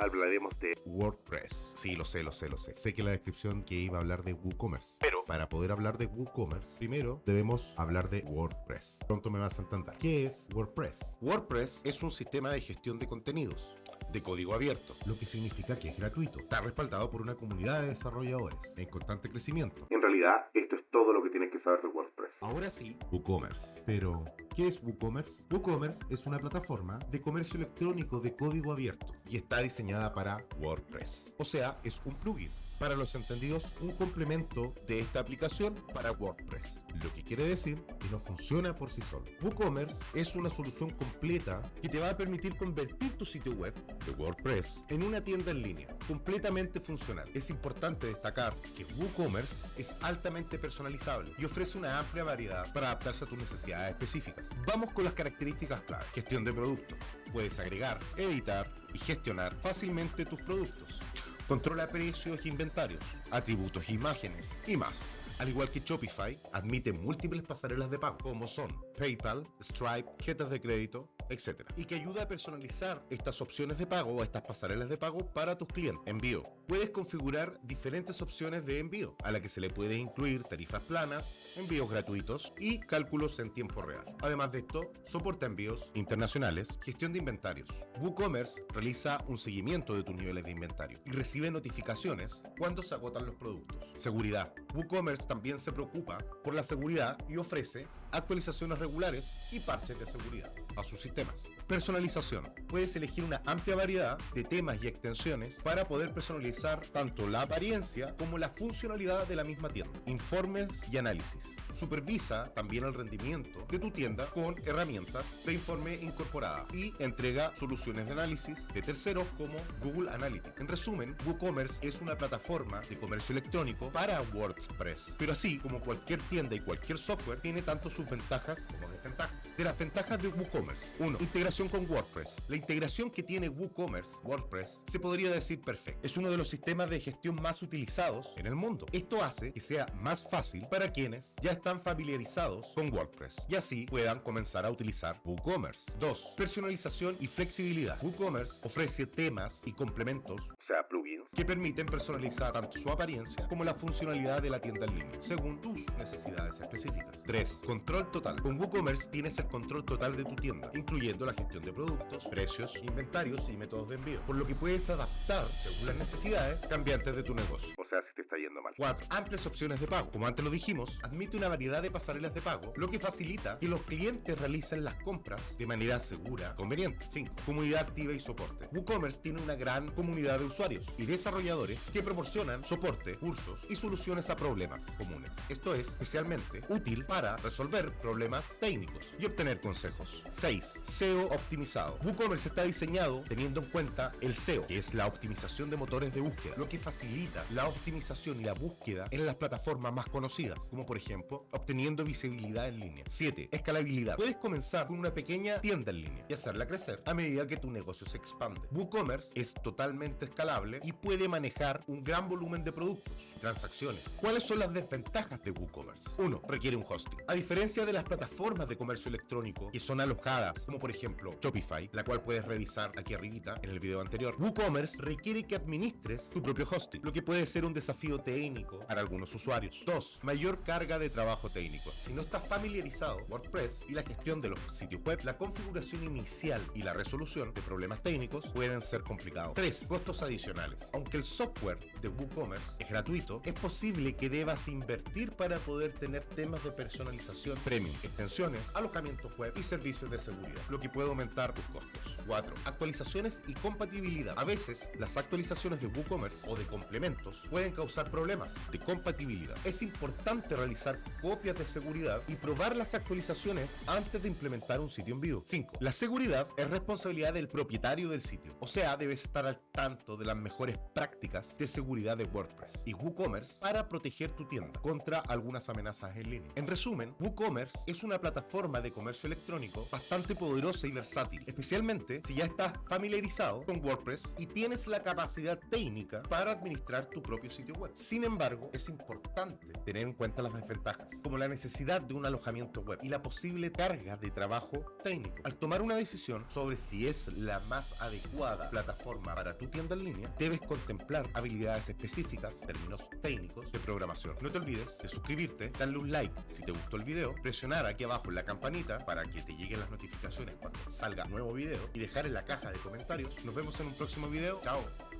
hablaremos de WordPress. Sí, lo sé. Sé que la descripción que iba a hablar de WooCommerce. Pero para poder hablar de WooCommerce, primero debemos hablar de WordPress. Pronto me vas a entender. ¿Qué es WordPress? WordPress es un sistema de gestión de contenidos de código abierto, lo que significa que es gratuito. Está respaldado por una comunidad de desarrolladores en constante crecimiento. En realidad, esto es todo lo que tienes que saber de WordPress. Ahora sí, WooCommerce. Pero, ¿qué es WooCommerce? WooCommerce es una plataforma de comercio electrónico de código abierto y está diseñada para WordPress. O sea, es un plugin. Para los entendidos, un complemento de esta aplicación para WordPress, lo que quiere decir que no funciona por sí solo. WooCommerce es una solución completa que te va a permitir convertir tu sitio web de WordPress en una tienda en línea, completamente funcional. Es importante destacar que WooCommerce es altamente personalizable y ofrece una amplia variedad para adaptarse a tus necesidades específicas. Vamos con las características clave. Gestión de productos. Puedes agregar, editar y gestionar fácilmente tus productos. Controla precios e inventarios, atributos e imágenes y más. Al igual que Shopify, admite múltiples pasarelas de pago, como son PayPal, Stripe, tarjetas de crédito, etc. Y que ayuda a personalizar estas opciones de pago o estas pasarelas de pago para tus clientes. Envío. Puedes configurar diferentes opciones de envío, a la que se le puede incluir tarifas planas, envíos gratuitos y cálculos en tiempo real. Además de esto, soporta envíos internacionales, gestión de inventarios. WooCommerce realiza un seguimiento de tus niveles de inventario y recibe notificaciones cuando se agotan los productos. Seguridad. WooCommerce también se preocupa por la seguridad y ofrece actualizaciones regulares y parches de seguridad a sus sistemas. Personalización. Puedes elegir una amplia variedad de temas y extensiones para poder personalizar tanto la apariencia como la funcionalidad de la misma tienda. Informes y análisis. Supervisa también el rendimiento de tu tienda con herramientas de informe incorporada y entrega soluciones de análisis de terceros como Google Analytics. En resumen, WooCommerce es una plataforma de comercio electrónico para WordPress, pero así como cualquier tienda y cualquier software tiene tanto sus ventajas como desventajas. De las ventajas de WooCommerce: 1. Integración con WordPress. La integración que tiene WooCommerce, WordPress, se podría decir perfecta. Es uno de los sistemas de gestión más utilizados en el mundo. Esto hace que sea más fácil para quienes ya están familiarizados con WordPress y así puedan comenzar a utilizar WooCommerce. 2. Personalización y flexibilidad. WooCommerce ofrece temas y complementos, o sea, plugins, que permiten personalizar tanto su apariencia como la funcionalidad de la tienda en línea, según tus necesidades específicas. 3. Control total. Con WooCommerce tienes el control total de tu tienda, incluyendo la gestión de productos, precios, inventarios y métodos de envío, por lo que puedes adaptar según las necesidades cambiantes de tu negocio. O sea, si te está yendo mal. 4. Amplias opciones de pago. Como antes lo dijimos, admite una variedad de pasarelas de pago, lo que facilita que los clientes realicen las compras de manera segura y conveniente. 5. Comunidad activa y soporte. WooCommerce tiene una gran comunidad de usuarios y desarrolladores que proporcionan soporte, cursos y soluciones a problemas comunes. Esto es especialmente útil para resolver problemas técnicos y obtener consejos. 6. SEO optimizado. WooCommerce está diseñado teniendo en cuenta el SEO, que es la optimización de motores de búsqueda, lo que facilita la optimización y la búsqueda en las plataformas más conocidas, como por ejemplo, obteniendo visibilidad en línea. 7. Escalabilidad. Puedes comenzar con una pequeña tienda en línea y hacerla crecer a medida que tu negocio se expande. WooCommerce es totalmente escalable y puede manejar un gran volumen de productos y transacciones. ¿Cuáles son las desventajas de WooCommerce? 1. Requiere un hosting. A diferencia de las plataformas de comercio electrónico que son alojadas, como por ejemplo Shopify, la cual puedes revisar aquí arribita en el video anterior, WooCommerce requiere que administres tu propio hosting, lo que puede ser un desafío técnico para algunos usuarios. 2. Mayor carga de trabajo técnico. Si no estás familiarizado con WordPress y la gestión de los sitios web, la configuración inicial y la resolución de problemas técnicos pueden ser complicados. 3. Costos adicionales. Aunque el software de WooCommerce es gratuito, es posible que debas invertir para poder tener temas de personalización premium, extensiones, alojamientos web y servicios de seguridad, lo que puede aumentar tus costos. 4. Actualizaciones y compatibilidad. A veces, las actualizaciones de WooCommerce o de complementos pueden causar problemas de compatibilidad. Es importante realizar copias de seguridad y probar las actualizaciones antes de implementar un sitio en vivo. 5. La seguridad es responsabilidad del propietario del sitio, o sea, debes estar al tanto de las mejores prácticas de seguridad de WordPress y WooCommerce para proteger tu tienda contra algunas amenazas en línea. En resumen, WooCommerce es una plataforma de comercio electrónico bastante bastante poderosa y versátil, especialmente si ya estás familiarizado con WordPress y tienes la capacidad técnica para administrar tu propio sitio web. Sin embargo, es importante tener en cuenta las desventajas, como la necesidad de un alojamiento web y la posible carga de trabajo técnico. Al tomar una decisión sobre si es la más adecuada plataforma para tu tienda en línea, debes contemplar habilidades específicas, términos técnicos de programación. No te olvides de suscribirte, darle un like si te gustó el video, presionar aquí abajo en la campanita para que te lleguen las notificaciones cuando salga nuevo video y dejar en la caja de comentarios. Nos vemos en un próximo video. Chao.